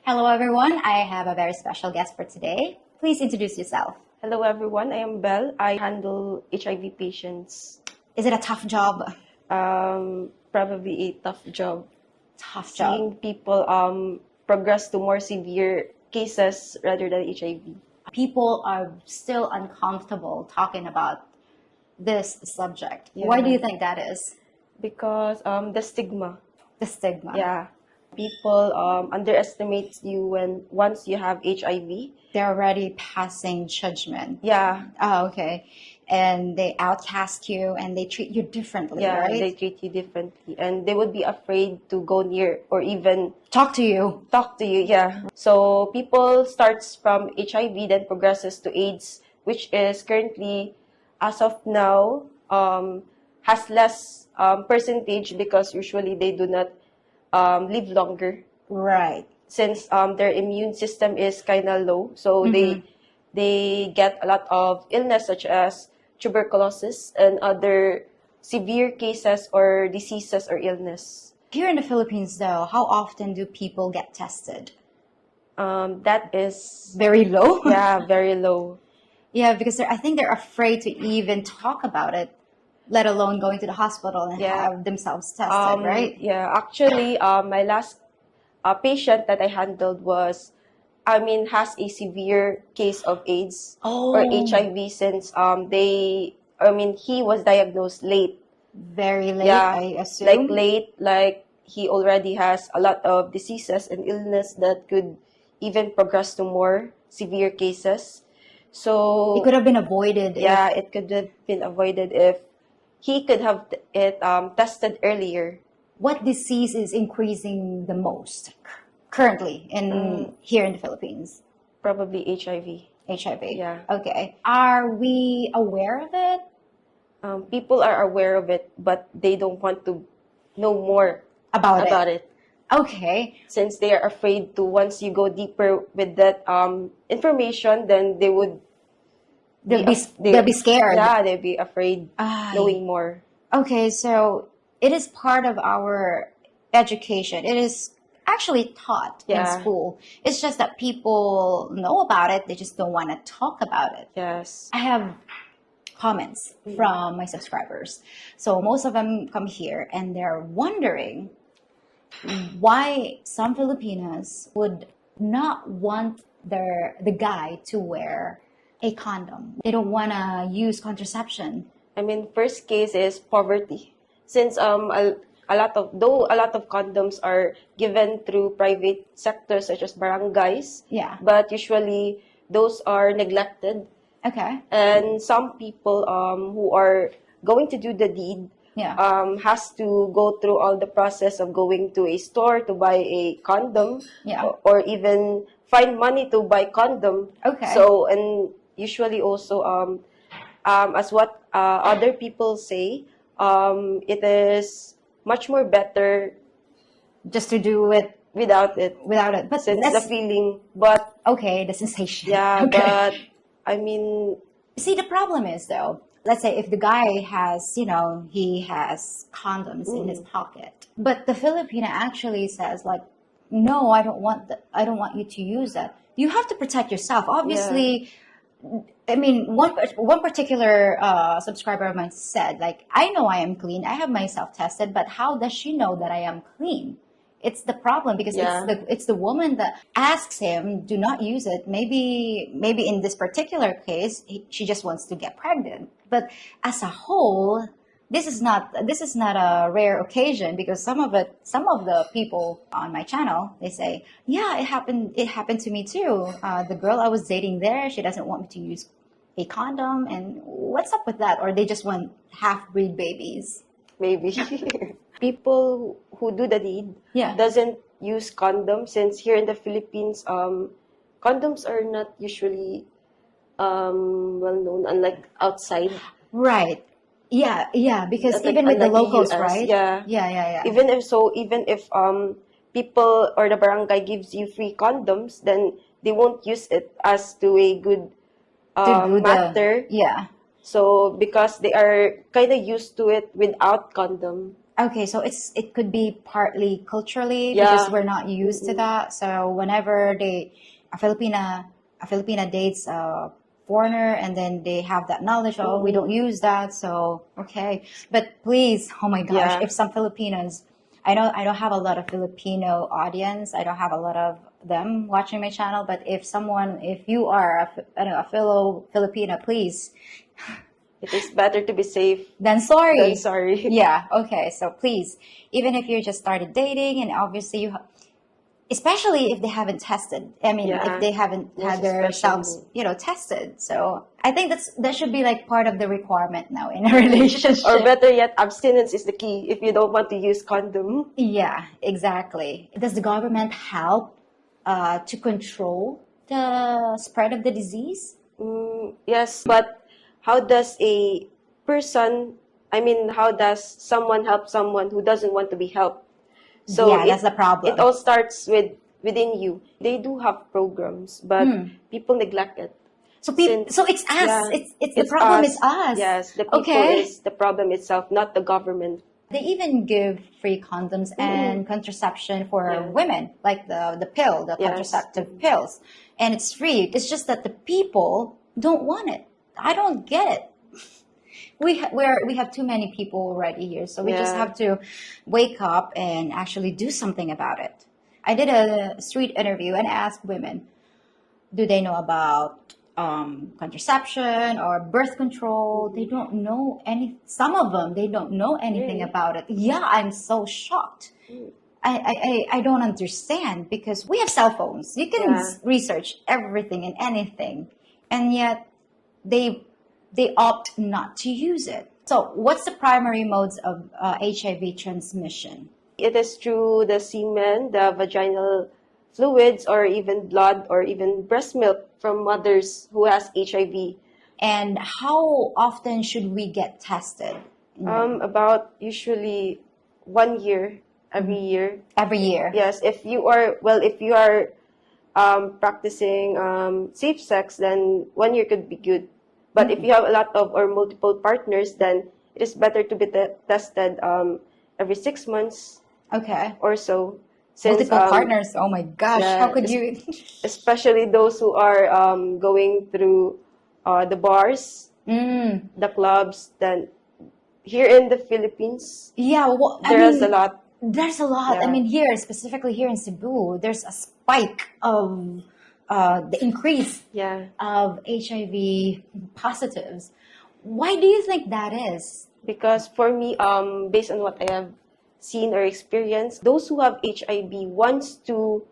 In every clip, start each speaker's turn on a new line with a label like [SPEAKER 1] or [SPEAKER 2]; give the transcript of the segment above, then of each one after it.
[SPEAKER 1] Hello, everyone. I have a very special guest for today. Please introduce yourself.
[SPEAKER 2] Hello everyone, I am Belle. I handle HIV patients.
[SPEAKER 1] Is it a tough job?
[SPEAKER 2] Probably a tough job.
[SPEAKER 1] Tough job.
[SPEAKER 2] Seeing people progress to more severe cases rather than HIV.
[SPEAKER 1] People are still uncomfortable talking about this subject.
[SPEAKER 2] Yeah.
[SPEAKER 1] Why do you think that is?
[SPEAKER 2] Because the stigma.
[SPEAKER 1] The stigma.
[SPEAKER 2] Yeah. People underestimate you once you have HIV.
[SPEAKER 1] They're already passing judgment.
[SPEAKER 2] Yeah.
[SPEAKER 1] Oh, okay. And they outcast you and they treat you differently,
[SPEAKER 2] Yeah,
[SPEAKER 1] right?
[SPEAKER 2] they treat you differently. And they would be afraid to go near or even
[SPEAKER 1] Talk to you.
[SPEAKER 2] talk to you. Yeah. So people starts from HIV, then progresses to AIDS, which is currently, as of now, has less percentage because usually they do not live longer
[SPEAKER 1] Right.
[SPEAKER 2] since their immune system is kind of low. So they get a lot of illness such as tuberculosis and other severe cases or diseases or illness.
[SPEAKER 1] Here in the Philippines, though, how often do people get tested?
[SPEAKER 2] That is,
[SPEAKER 1] Very low.
[SPEAKER 2] yeah, very low.
[SPEAKER 1] Yeah, because I think they're afraid to even talk about it, let alone going to the hospital and
[SPEAKER 2] Yeah.
[SPEAKER 1] have themselves tested, right?
[SPEAKER 2] Yeah, actually, my last patient that I handled has a severe case of AIDS or
[SPEAKER 1] Oh.
[SPEAKER 2] HIV since he was diagnosed late.
[SPEAKER 1] Very late,
[SPEAKER 2] Yeah,
[SPEAKER 1] I assume.
[SPEAKER 2] like late, like he already has a lot of diseases and illness that could even progress to more severe cases. So
[SPEAKER 1] It could have been avoided.
[SPEAKER 2] yeah, it could have been avoided if he could have it tested earlier.
[SPEAKER 1] What disease is increasing the most currently here in the Philippines?
[SPEAKER 2] Probably HIV.
[SPEAKER 1] HIV.
[SPEAKER 2] Yeah.
[SPEAKER 1] Okay. Are we aware of it?
[SPEAKER 2] People are aware of it, but they don't want to know more
[SPEAKER 1] About
[SPEAKER 2] it.
[SPEAKER 1] Okay.
[SPEAKER 2] Since they are afraid to, once you go deeper with that information, then they would
[SPEAKER 1] They'll be scared.
[SPEAKER 2] Yeah, they'd be afraid
[SPEAKER 1] Ay.
[SPEAKER 2] knowing more.
[SPEAKER 1] Okay, so it is part of our education. It is actually taught in
[SPEAKER 2] Yeah.
[SPEAKER 1] school. It's just that people know about it, they just don't want to talk about it.
[SPEAKER 2] Yes.
[SPEAKER 1] I have comments from my subscribers. So most of them come here and they're wondering why some Filipinas would not want the guy to wear a condom. They don't want to use contraception.
[SPEAKER 2] First case is poverty. Since a lot of condoms are given through private sectors such as barangays.
[SPEAKER 1] Yeah.
[SPEAKER 2] But usually those are neglected.
[SPEAKER 1] Okay.
[SPEAKER 2] And some people who are going to do the deed
[SPEAKER 1] Yeah.
[SPEAKER 2] has to go through all the process of going to a store to buy a condom.
[SPEAKER 1] Yeah.
[SPEAKER 2] Or even find money to buy condom.
[SPEAKER 1] Okay.
[SPEAKER 2] So, and usually also as what other people say, it is much more better
[SPEAKER 1] Just to do it
[SPEAKER 2] without it.
[SPEAKER 1] But
[SPEAKER 2] Since
[SPEAKER 1] that's
[SPEAKER 2] the feeling, but
[SPEAKER 1] okay, the sensation.
[SPEAKER 2] yeah,
[SPEAKER 1] Okay.
[SPEAKER 2] but
[SPEAKER 1] See, the problem is though, let's say if the guy has, he has condoms in his pocket, but the Filipina actually says like, no, I don't want you to use that. You have to protect yourself. Obviously, one particular subscriber of mine said like, I know I am clean. I have myself tested, but how does she know that I am clean? It's the problem because
[SPEAKER 2] Yeah.
[SPEAKER 1] it's the woman that asks him do not use it. Maybe in this particular case she just wants to get pregnant. But as a whole, this is not a rare occasion because some of the people on my channel, they say, yeah, it happened to me too. The girl I was dating there, she doesn't want me to use a condom, and what's up with that? Or they just want half-breed babies.
[SPEAKER 2] maybe people who do the deed
[SPEAKER 1] Yeah.
[SPEAKER 2] doesn't use condoms, since here in the Philippines condoms are not usually well known, unlike outside.
[SPEAKER 1] Right. Yeah, because
[SPEAKER 2] Unlike-
[SPEAKER 1] even with the
[SPEAKER 2] unlike
[SPEAKER 1] locals,
[SPEAKER 2] US,
[SPEAKER 1] right?
[SPEAKER 2] yeah.
[SPEAKER 1] Yeah.
[SPEAKER 2] Even if people or the barangay gives you free condoms, then they won't use it as to a good
[SPEAKER 1] To do
[SPEAKER 2] matter.
[SPEAKER 1] yeah.
[SPEAKER 2] So because they are kind of used to it without condom.
[SPEAKER 1] Okay, so it could be partly culturally because
[SPEAKER 2] Yeah.
[SPEAKER 1] we're not used to that. So whenever a Filipina a Filipina dates a foreigner and then they have that knowledge, oh, we don't use that. So okay, but please, oh my gosh,
[SPEAKER 2] Yeah.
[SPEAKER 1] if some Filipinos, I don't have a lot of Filipino audience. I don't have a lot of them watching my channel. But if you are I don't know, a fellow Filipina, please,
[SPEAKER 2] It is better to be safe
[SPEAKER 1] then
[SPEAKER 2] than
[SPEAKER 1] sorry.
[SPEAKER 2] sorry.
[SPEAKER 1] Yeah, okay. So please, even if you just started dating and obviously especially if they haven't tested. I mean, if
[SPEAKER 2] Yeah.
[SPEAKER 1] they haven't
[SPEAKER 2] Most
[SPEAKER 1] had themselves,
[SPEAKER 2] especially.
[SPEAKER 1] tested. So I think that should be like part of the requirement now in a
[SPEAKER 2] Or
[SPEAKER 1] relationship.
[SPEAKER 2] better yet, abstinence is the key if you don't want to use condom.
[SPEAKER 1] Yeah, exactly. Does the government help to control the spread of the disease?
[SPEAKER 2] Yes, but how does a person, how does someone help someone who doesn't want to be helped? So
[SPEAKER 1] Yeah, that's the
[SPEAKER 2] it
[SPEAKER 1] problem.
[SPEAKER 2] all starts within you. They do have programs, but people neglect it.
[SPEAKER 1] So it's us.
[SPEAKER 2] Yeah,
[SPEAKER 1] It's the
[SPEAKER 2] it's
[SPEAKER 1] problem is
[SPEAKER 2] us.
[SPEAKER 1] us.
[SPEAKER 2] Yes, the people
[SPEAKER 1] Okay.
[SPEAKER 2] is the problem itself, not the government.
[SPEAKER 1] They even give free condoms and contraception for
[SPEAKER 2] Yeah.
[SPEAKER 1] women, like the
[SPEAKER 2] Yes.
[SPEAKER 1] contraceptive pills. And it's free. It's just that the people don't want it. I don't get it. We have too many people already here, so we just
[SPEAKER 2] Yeah.
[SPEAKER 1] have to wake up and actually do something about it. I did a street interview and asked women, do they know about contraception or birth control? They don't know any. Some of them they don't know anything
[SPEAKER 2] Really?
[SPEAKER 1] about it. Yeah, I'm so shocked. I don't understand because we have cell phones. You can
[SPEAKER 2] Yeah.
[SPEAKER 1] research everything and anything, and yet they they opt not to use it. So, what's the primary modes of HIV transmission?
[SPEAKER 2] It is through the semen, the vaginal fluids, or even blood, or even breast milk from mothers who has HIV.
[SPEAKER 1] And how often should we get tested?
[SPEAKER 2] About usually 1 year, every year.
[SPEAKER 1] Every year.
[SPEAKER 2] Yes, if you are practicing safe sex, then 1 year could be good. But if you have a lot of or multiple partners, then it is better to be tested every 6 months
[SPEAKER 1] Okay.
[SPEAKER 2] or so. Since
[SPEAKER 1] Multiple partners. Oh my gosh, how
[SPEAKER 2] yeah,
[SPEAKER 1] could you?
[SPEAKER 2] especially those who are going through the bars,
[SPEAKER 1] Mm.
[SPEAKER 2] the clubs, then here in the Philippines,
[SPEAKER 1] Yeah, well, I
[SPEAKER 2] there's a
[SPEAKER 1] mean,
[SPEAKER 2] lot.
[SPEAKER 1] there's a lot. I
[SPEAKER 2] Yeah.
[SPEAKER 1] mean, here, specifically here in Cebu, there's a spike of the increase
[SPEAKER 2] Yeah.
[SPEAKER 1] of HIV positives. Why do you think that is?
[SPEAKER 2] Because for me, based on what I have seen or experienced, those who have HIV wants to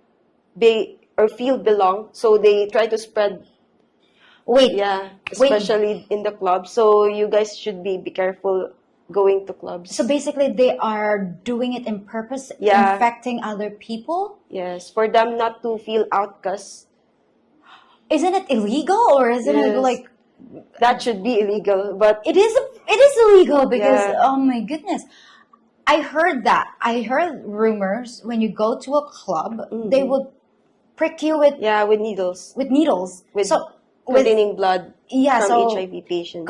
[SPEAKER 2] be or feel belong, so they try to spread.
[SPEAKER 1] Wait,
[SPEAKER 2] Yeah,
[SPEAKER 1] wait.
[SPEAKER 2] especially in the club. So you guys should be careful going to clubs.
[SPEAKER 1] So basically, they are doing it in purpose,
[SPEAKER 2] Yeah.
[SPEAKER 1] infecting other people.
[SPEAKER 2] Yes, for them not to feel outcast.
[SPEAKER 1] Isn't it illegal, or isn't it
[SPEAKER 2] Yes.
[SPEAKER 1] like
[SPEAKER 2] That should be illegal, but
[SPEAKER 1] it is? It is illegal because
[SPEAKER 2] Yeah.
[SPEAKER 1] oh my goodness, I heard that. I heard rumors when you go to a club, they would prick you
[SPEAKER 2] yeah, with needles,
[SPEAKER 1] with needles.
[SPEAKER 2] with
[SPEAKER 1] So
[SPEAKER 2] containing blood
[SPEAKER 1] yeah,
[SPEAKER 2] from
[SPEAKER 1] so
[SPEAKER 2] HIV patients.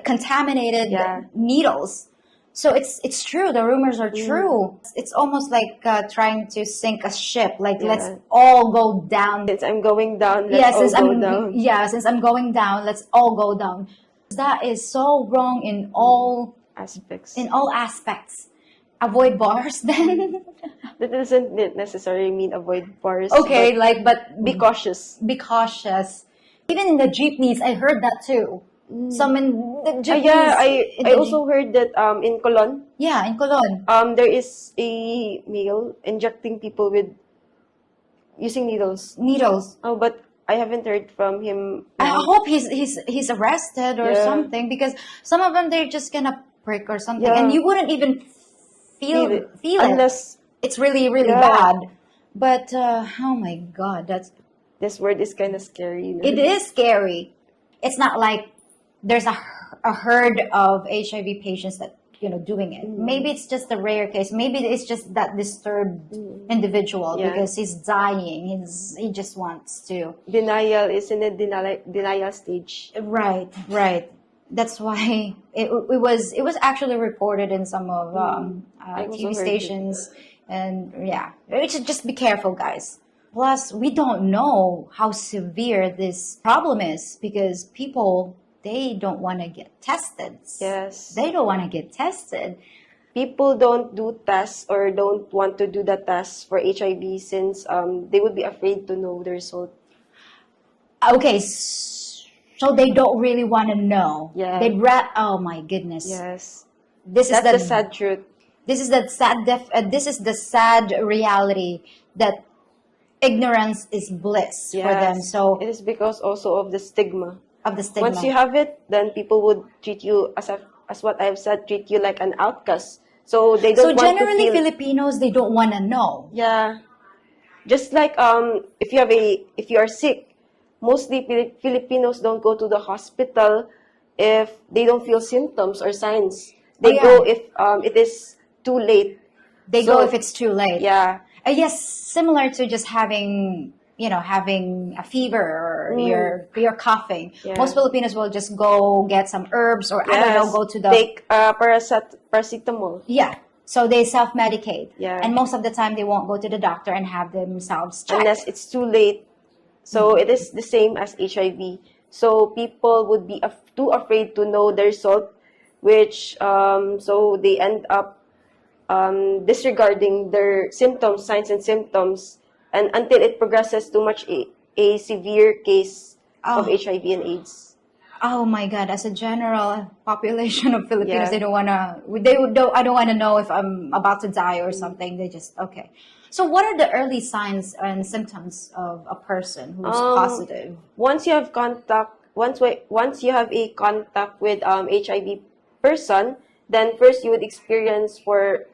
[SPEAKER 1] contaminated
[SPEAKER 2] Yeah.
[SPEAKER 1] needles. So it's true. The rumors are true. It's almost like trying to sink a ship. Like let's
[SPEAKER 2] Yeah.
[SPEAKER 1] all go down.
[SPEAKER 2] Since I'm going down,
[SPEAKER 1] Yeah,
[SPEAKER 2] let's all go down.
[SPEAKER 1] since I'm going down, let's all go down. That is so wrong in all
[SPEAKER 2] Aspects.
[SPEAKER 1] aspects. Avoid bars then.
[SPEAKER 2] That doesn't necessarily mean avoid bars.
[SPEAKER 1] Okay,
[SPEAKER 2] but
[SPEAKER 1] like but
[SPEAKER 2] be cautious.
[SPEAKER 1] be cautious. Even in the jeepneys, I heard that too. Some in the jeepneys.
[SPEAKER 2] Yeah,
[SPEAKER 1] in
[SPEAKER 2] I
[SPEAKER 1] the
[SPEAKER 2] also heard that in Colon,
[SPEAKER 1] yeah, in Colon.
[SPEAKER 2] there is a male injecting people with using needles.
[SPEAKER 1] Needles.
[SPEAKER 2] Oh, but I haven't heard from him
[SPEAKER 1] I
[SPEAKER 2] now.
[SPEAKER 1] hope he's arrested or
[SPEAKER 2] Yeah.
[SPEAKER 1] something because some of them they're just gonna prick or something,
[SPEAKER 2] Yeah.
[SPEAKER 1] and you wouldn't even feel it
[SPEAKER 2] Unless
[SPEAKER 1] it's really really
[SPEAKER 2] Yeah.
[SPEAKER 1] bad. But oh my god,
[SPEAKER 2] this word is kind of scary.
[SPEAKER 1] it is scary. It's not like there's a herd of HIV patients that doing it. Maybe it's just a rare case. Maybe it's just that disturbed individual
[SPEAKER 2] Yeah.
[SPEAKER 1] because he's dying. He just wants to.
[SPEAKER 2] Denial is in a denial stage.
[SPEAKER 1] Right, right. That's why it was actually reported in some of
[SPEAKER 2] I also
[SPEAKER 1] TV
[SPEAKER 2] heard it.
[SPEAKER 1] stations, and yeah, we should just be careful, guys. Plus, we don't know how severe this problem is because people, they don't want to get tested.
[SPEAKER 2] Yes.
[SPEAKER 1] They don't want to get tested.
[SPEAKER 2] People don't do tests or don't want to do the tests for HIV since they would be afraid to know the result.
[SPEAKER 1] Okay, so they don't really want to know.
[SPEAKER 2] Yeah.
[SPEAKER 1] Oh my goodness.
[SPEAKER 2] Yes.
[SPEAKER 1] This is
[SPEAKER 2] That's the
[SPEAKER 1] the
[SPEAKER 2] sad truth.
[SPEAKER 1] this is the this is the sad reality that ignorance is bliss for them.
[SPEAKER 2] Yes.
[SPEAKER 1] So
[SPEAKER 2] It is because also of the stigma.
[SPEAKER 1] of the stigma.
[SPEAKER 2] Once you have it, then people would treat you as what I've said, treat you like an outcast. So they
[SPEAKER 1] So
[SPEAKER 2] don't want to
[SPEAKER 1] generally
[SPEAKER 2] feel.
[SPEAKER 1] Filipinos, they don't want to know.
[SPEAKER 2] Yeah. Just like if you are sick, mostly Filipinos don't go to the hospital if they don't feel symptoms or signs. They
[SPEAKER 1] yeah.
[SPEAKER 2] go if it is too late.
[SPEAKER 1] They
[SPEAKER 2] So,
[SPEAKER 1] go if it's too late.
[SPEAKER 2] Yeah.
[SPEAKER 1] Yes, similar to just having, having a fever or you're coughing.
[SPEAKER 2] Yeah.
[SPEAKER 1] Most Filipinos will just go get some herbs or I don't know,
[SPEAKER 2] Yes.
[SPEAKER 1] go to the
[SPEAKER 2] Take paracetamol.
[SPEAKER 1] yeah. So they self-medicate.
[SPEAKER 2] Yeah.
[SPEAKER 1] And most of the time they won't go to the doctor and have themselves checked.
[SPEAKER 2] Unless it's too late. So it is the same as HIV. So people would be too afraid to know the result, which so they end up disregarding their symptoms, signs and symptoms, and until it progresses to much a severe case of
[SPEAKER 1] Oh.
[SPEAKER 2] HIV and AIDS.
[SPEAKER 1] Oh my God! As a general population of Filipinos,
[SPEAKER 2] Yeah.
[SPEAKER 1] they don't wanna. I don't wanna know if I'm about to die or something. They just okay. So, what are the early signs and symptoms of a person who's positive?
[SPEAKER 2] Once you have once you have a contact with HIV person, then first you would experience for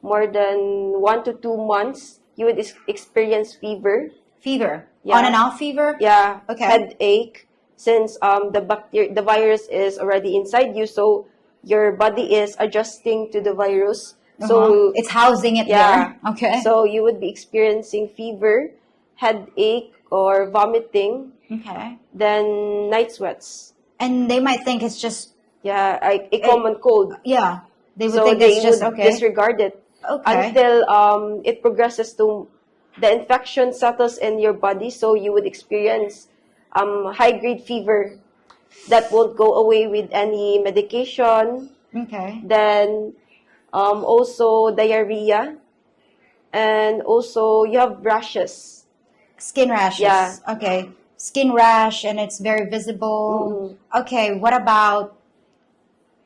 [SPEAKER 2] more than 1 to 2 months, you would experience fever.
[SPEAKER 1] Fever,
[SPEAKER 2] Yeah.
[SPEAKER 1] on and off fever.
[SPEAKER 2] Yeah.
[SPEAKER 1] Okay.
[SPEAKER 2] Headache, since the virus is already inside you, so your body is adjusting to the virus. So
[SPEAKER 1] it's housing it
[SPEAKER 2] yeah.
[SPEAKER 1] there. Okay.
[SPEAKER 2] So you would be experiencing fever, headache, or vomiting,
[SPEAKER 1] okay.
[SPEAKER 2] then night sweats.
[SPEAKER 1] And they might think it's just
[SPEAKER 2] Yeah, a common cold.
[SPEAKER 1] yeah. They would
[SPEAKER 2] So
[SPEAKER 1] think
[SPEAKER 2] they
[SPEAKER 1] it's just
[SPEAKER 2] would
[SPEAKER 1] okay.
[SPEAKER 2] disregard it
[SPEAKER 1] Okay.
[SPEAKER 2] until it progresses to the infection settles in your body. So you would experience high grade fever that won't go away with any medication.
[SPEAKER 1] Okay.
[SPEAKER 2] Then also diarrhea, and also you have rashes.
[SPEAKER 1] Skin rashes.
[SPEAKER 2] Yeah.
[SPEAKER 1] Okay. Skin rash and it's very visible. Okay. What about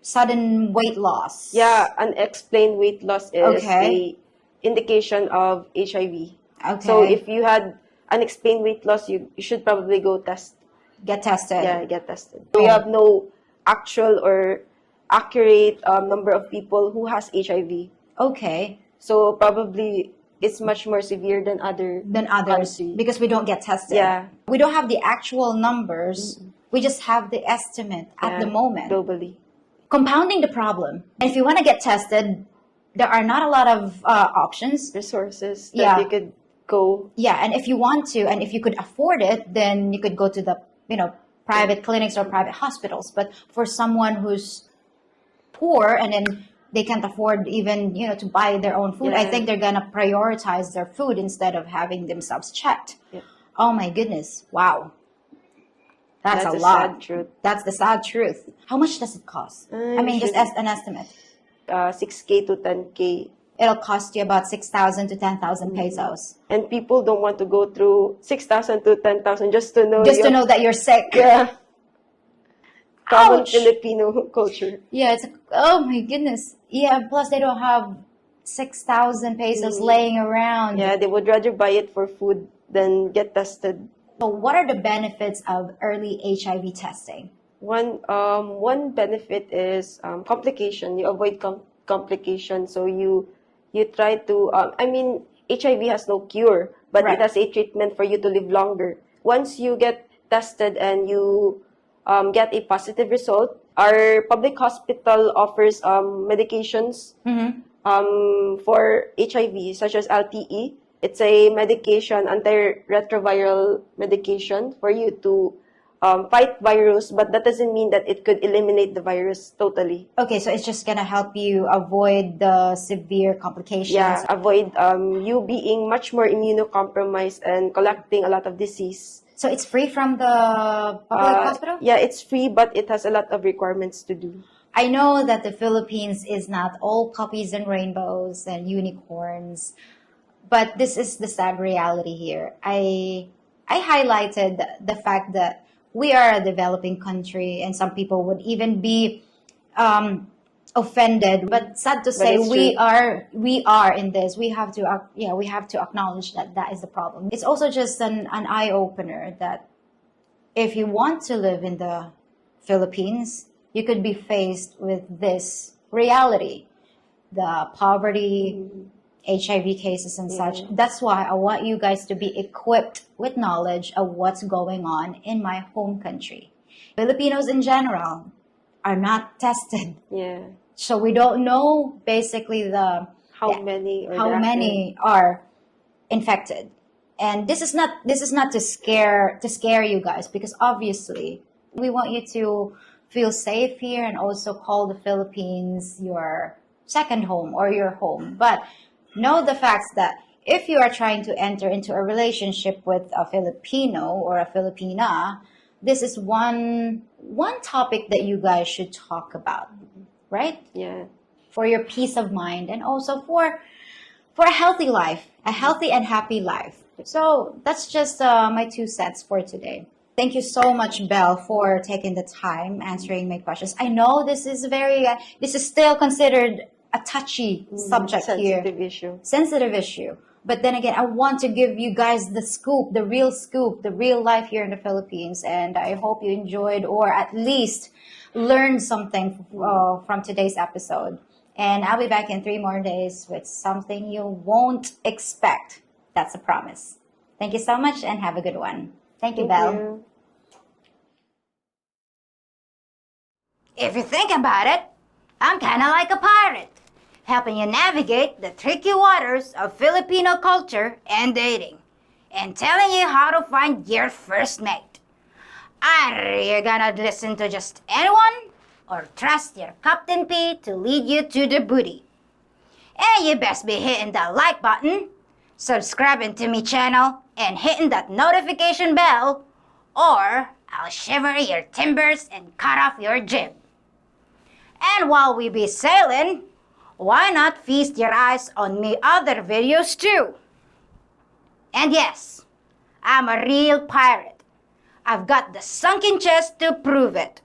[SPEAKER 1] sudden weight loss?
[SPEAKER 2] Yeah, unexplained weight loss is
[SPEAKER 1] Okay.
[SPEAKER 2] a indication of HIV.
[SPEAKER 1] Okay.
[SPEAKER 2] So if you had unexplained weight loss, you should probably go test.
[SPEAKER 1] Get tested.
[SPEAKER 2] Yeah, get tested. We have no actual or accurate number of people who has HIV.
[SPEAKER 1] Okay.
[SPEAKER 2] So probably it's much more severe than
[SPEAKER 1] Than others
[SPEAKER 2] country.
[SPEAKER 1] because we don't get tested.
[SPEAKER 2] Yeah.
[SPEAKER 1] We don't have the actual numbers. We just have the estimate at the
[SPEAKER 2] Yeah,
[SPEAKER 1] moment.
[SPEAKER 2] globally.
[SPEAKER 1] Compounding the problem. And if you want to get tested, there are not a lot of options.
[SPEAKER 2] Resources that
[SPEAKER 1] Yeah.
[SPEAKER 2] you could go.
[SPEAKER 1] Yeah, and if you want to, and if you could afford it, then you could go to the, private clinics or private hospitals. But for someone who's poor and then they can't afford even, to buy their own food, I
[SPEAKER 2] Yeah.
[SPEAKER 1] think they're gonna prioritize their food instead of having themselves checked.
[SPEAKER 2] Yeah.
[SPEAKER 1] Oh my goodness! Wow, that's a
[SPEAKER 2] the
[SPEAKER 1] lot.
[SPEAKER 2] sad truth.
[SPEAKER 1] That's the sad truth. How much does it cost? I mean, just
[SPEAKER 2] usually-
[SPEAKER 1] as an estimate.
[SPEAKER 2] 6K to 10K.
[SPEAKER 1] It'll cost you about 6,000 to 10,000 pesos.
[SPEAKER 2] And people don't want to go through 6,000 to 10,000 just to know
[SPEAKER 1] Just to know that you're sick.
[SPEAKER 2] Yeah. Common
[SPEAKER 1] Ouch.
[SPEAKER 2] Filipino culture.
[SPEAKER 1] Yeah, oh my goodness. Yeah, plus they don't have 6,000 pesos laying around.
[SPEAKER 2] Yeah, they would rather buy it for food than get tested.
[SPEAKER 1] So what are the benefits of early HIV testing?
[SPEAKER 2] One benefit is complication. You avoid complication. So you try to. HIV has no cure, but
[SPEAKER 1] Right.
[SPEAKER 2] it has a treatment for you to live longer. Once you get tested and you get a positive result, our public hospital offers medications for HIV, such as LTE. It's a medication, antiretroviral medication, for you to fight virus, but that doesn't mean that it could eliminate the virus totally.
[SPEAKER 1] Okay, so it's just gonna help you avoid the severe complications.
[SPEAKER 2] Yeah, avoid you being much more immunocompromised and collecting a lot of disease.
[SPEAKER 1] So it's free from the public hospital?
[SPEAKER 2] Yeah, it's free, but it has a lot of requirements to do.
[SPEAKER 1] I know that the Philippines is not all puppies and rainbows and unicorns, but this is the sad reality here. I highlighted the fact that we are a developing country, and some people would even be offended. But sad to say,
[SPEAKER 2] it's
[SPEAKER 1] we are in this. We have to we have to acknowledge that that is the problem. It's also just an eye opener that if you want to live in the Philippines, you could be faced with this reality, the poverty, HIV cases and such. That's why I want you guys to be equipped with knowledge of what's going on in my home country. Filipinos in general are not tested.
[SPEAKER 2] Yeah.
[SPEAKER 1] So we don't know basically
[SPEAKER 2] How many
[SPEAKER 1] are infected. And this is not to scare you guys, because obviously we want you to feel safe here and also call the Philippines your second home or your home. But know the facts that if you are trying to enter into a relationship with a Filipino or a Filipina, this is one topic that you guys should talk about, right?
[SPEAKER 2] Yeah.
[SPEAKER 1] For your peace of mind and also for a healthy life, a healthy and happy life. So that's just my 2 cents for today. Thank you so much, Belle, for taking the time answering my questions. I know this is this is still considered a touchy subject here. Sensitive issue. But then again, I want to give you guys the scoop, the real life here in the Philippines. And I hope you enjoyed or at least learned something from today's episode. And I'll be back in 3 more days with something you won't expect. That's a promise. Thank you so much and have a good one. Thank you, Belle. If you think about it, I'm kind of like a pirate, helping you navigate the tricky waters of Filipino culture and dating, and telling you how to find your first mate. Are you gonna listen to just anyone, or trust your Captain P to lead you to the booty? And you best be hitting that like button, subscribing to my channel, and hitting that notification bell, or I'll shiver your timbers and cut off your jib. And while we be sailing, why not feast your eyes on me other videos too? And yes, I'm a real pirate. I've got the sunken chest to prove it.